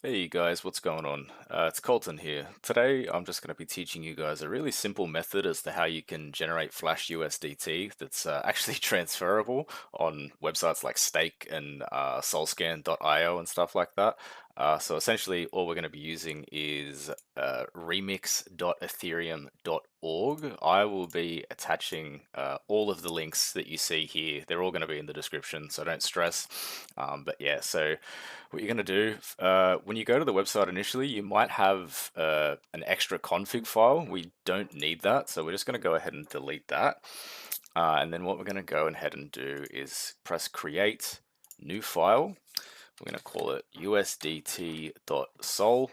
Hey guys, what's going on? It's Colton here. Today I'm just going to be teaching you guys a really simple method as to how you can generate Flash USDT that's actually transferable on websites like Stake and Solscan.io and stuff like that. So essentially all we're going to be using is remix.ethereum.org. I will be attaching all of the links that you see here. They're all going to be in the description, so don't stress. But yeah, so what you're going to do when you go to the website initially, you might have an extra config file. We don't need that, so we're just going to go ahead and delete that. And then what we're going to go ahead and do is press create new file. We're going to call it usdt.sol.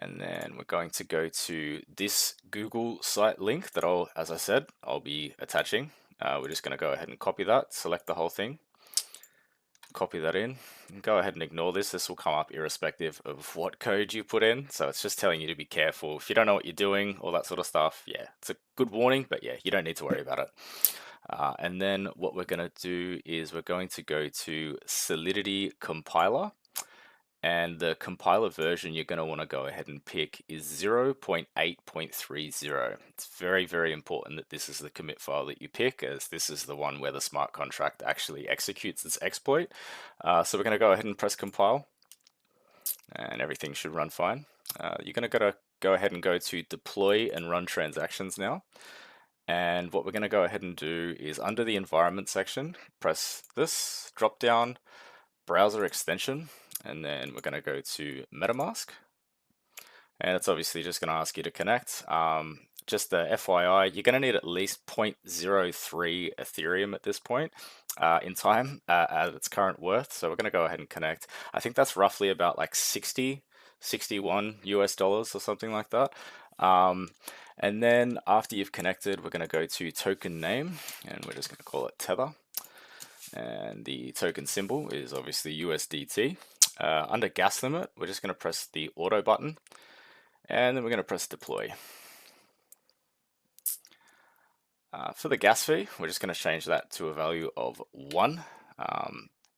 And then we're going to go to this Google site link that as I said, I'll be attaching. We're just going to go ahead and copy that, select the whole thing, copy that in, and go ahead and ignore this. This will come up irrespective of what code you put in. So it's just telling you to be careful. If you don't know what you're doing, all that sort of stuff, yeah, it's a good warning, but yeah, you don't need to worry about it. And then what we're going to do is we're going to go to Solidity Compiler. And the compiler version you're going to want to go ahead and pick is 0.8.30. It's very, very important that this is the commit file that you pick, as this is the one where the smart contract actually executes its exploit. So we're going to go ahead and press compile, and everything should run fine. You're going to go ahead and go to deploy and run transactions now. And what we're going to go ahead and do is under the environment section, press this drop down, browser extension, and then we're going to go to MetaMask, and it's obviously just going to ask you to connect. Just the FYI, you're going to need at least 0.03 Ethereum at this point in time at its current worth. So we're going to go ahead and connect. I think that's roughly about like 61 US dollars or something like that. And then after you've connected, we're going to go to token name, and we're just going to call it Tether. And the token symbol is obviously USDT. Under gas limit, we're just going to press the auto button, and then we're going to press deploy. For the gas fee, we're just going to change that to a value of 1.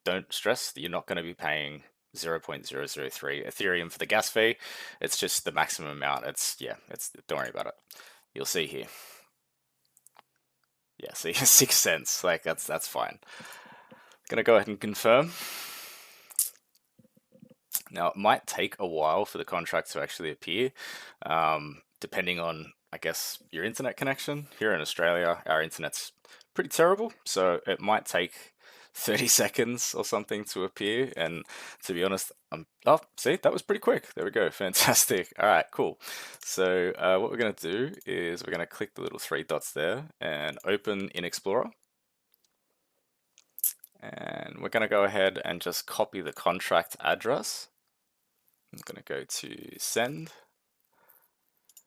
Don't stress that you're not going to be paying 0.003 Ethereum for the gas fee. It's just the maximum amount. Don't worry about it. You'll see here. Yeah, see, 6 cents. Like that's fine. Gonna go ahead and confirm. Now, it might take a while for the contract to actually appear, depending on, I guess, your internet connection. Here in Australia, our internet's pretty terrible, so it might take 30 seconds or something to appear. And to be honest, oh, see, that was pretty quick. There we go, fantastic. All right, cool. So what we're going to do is we're going to click the little 3 dots there and open in Explorer. And we're going to go ahead and just copy the contract address. I'm going to go to send.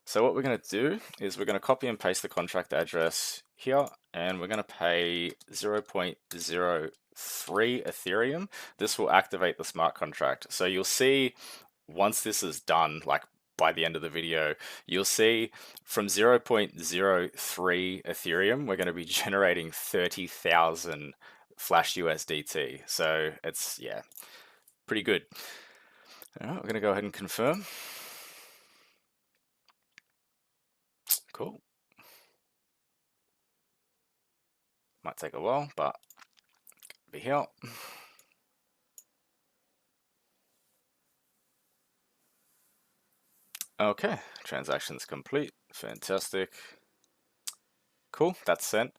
So what we're going to do is we're going to copy and paste the contract address here, and we're going to pay 0.03 Ethereum. This will activate the smart contract. So you'll see once this is done, like by the end of the video, you'll see from 0.03 Ethereum, we're going to be generating 30,000 Flash USDT. So it's, yeah, pretty good. All right, we're going to go ahead and confirm. Cool. Might take a while, but be here. Okay, transaction's complete. Fantastic. Cool, that's sent.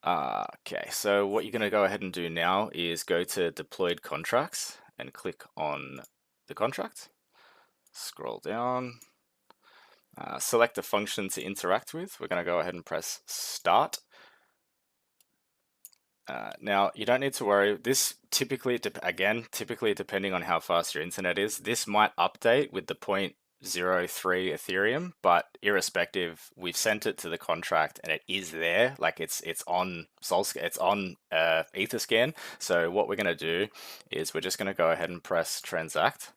Okay, so what you're going to go ahead and do now is go to deployed contracts and click on the contract. Scroll down. Select a function to interact with. We're going to go ahead and press start. Now, you don't need to worry. This typically depending on how fast your internet is, this might update with the 0.03 Ethereum, but irrespective, we've sent it to the contract and it is there. Like it's on Etherscan. So what we're going to do is we're just going to go ahead and press transact.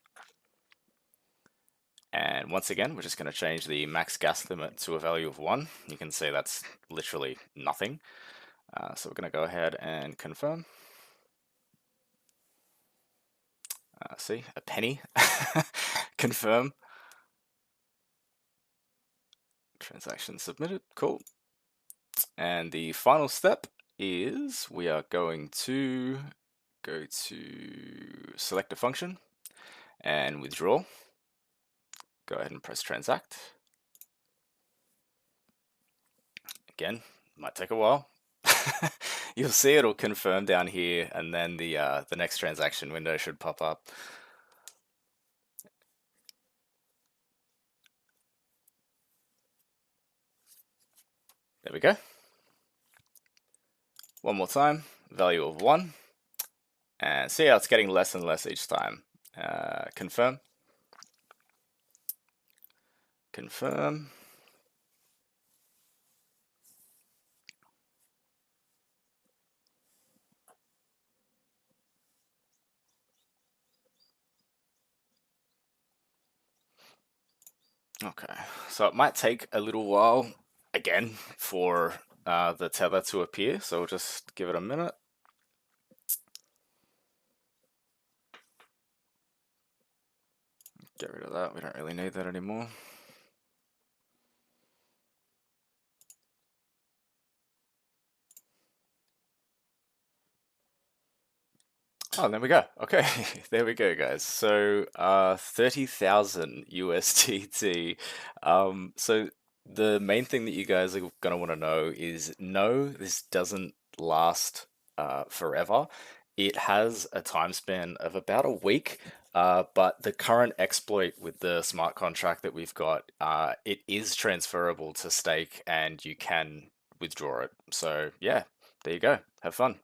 And once again, we're just going to change the max gas limit to a value of 1. You can see that's literally nothing. So we're going to go ahead and confirm. See, a penny. Confirm. Transaction submitted. Cool. And the final step is we are going to go to select a function and withdraw. Go ahead and press transact. Again, might take a while. You'll see it'll confirm down here, and then the next transaction window should pop up. There we go. One more time, value of 1. And see how it's getting less and less each time. Confirm. Confirm. Okay, so it might take a little while again for the tether to appear, so we'll just give it a minute. Get rid of that, we don't really need that anymore. Oh, there we go. Okay, there we go, guys. So, 30,000 USDT. So the main thing that you guys are gonna want to know is no, this doesn't last forever. It has a time span of about a week, but the current exploit with the smart contract that we've got, it is transferable to stake and you can withdraw it. So yeah, there you go. Have fun.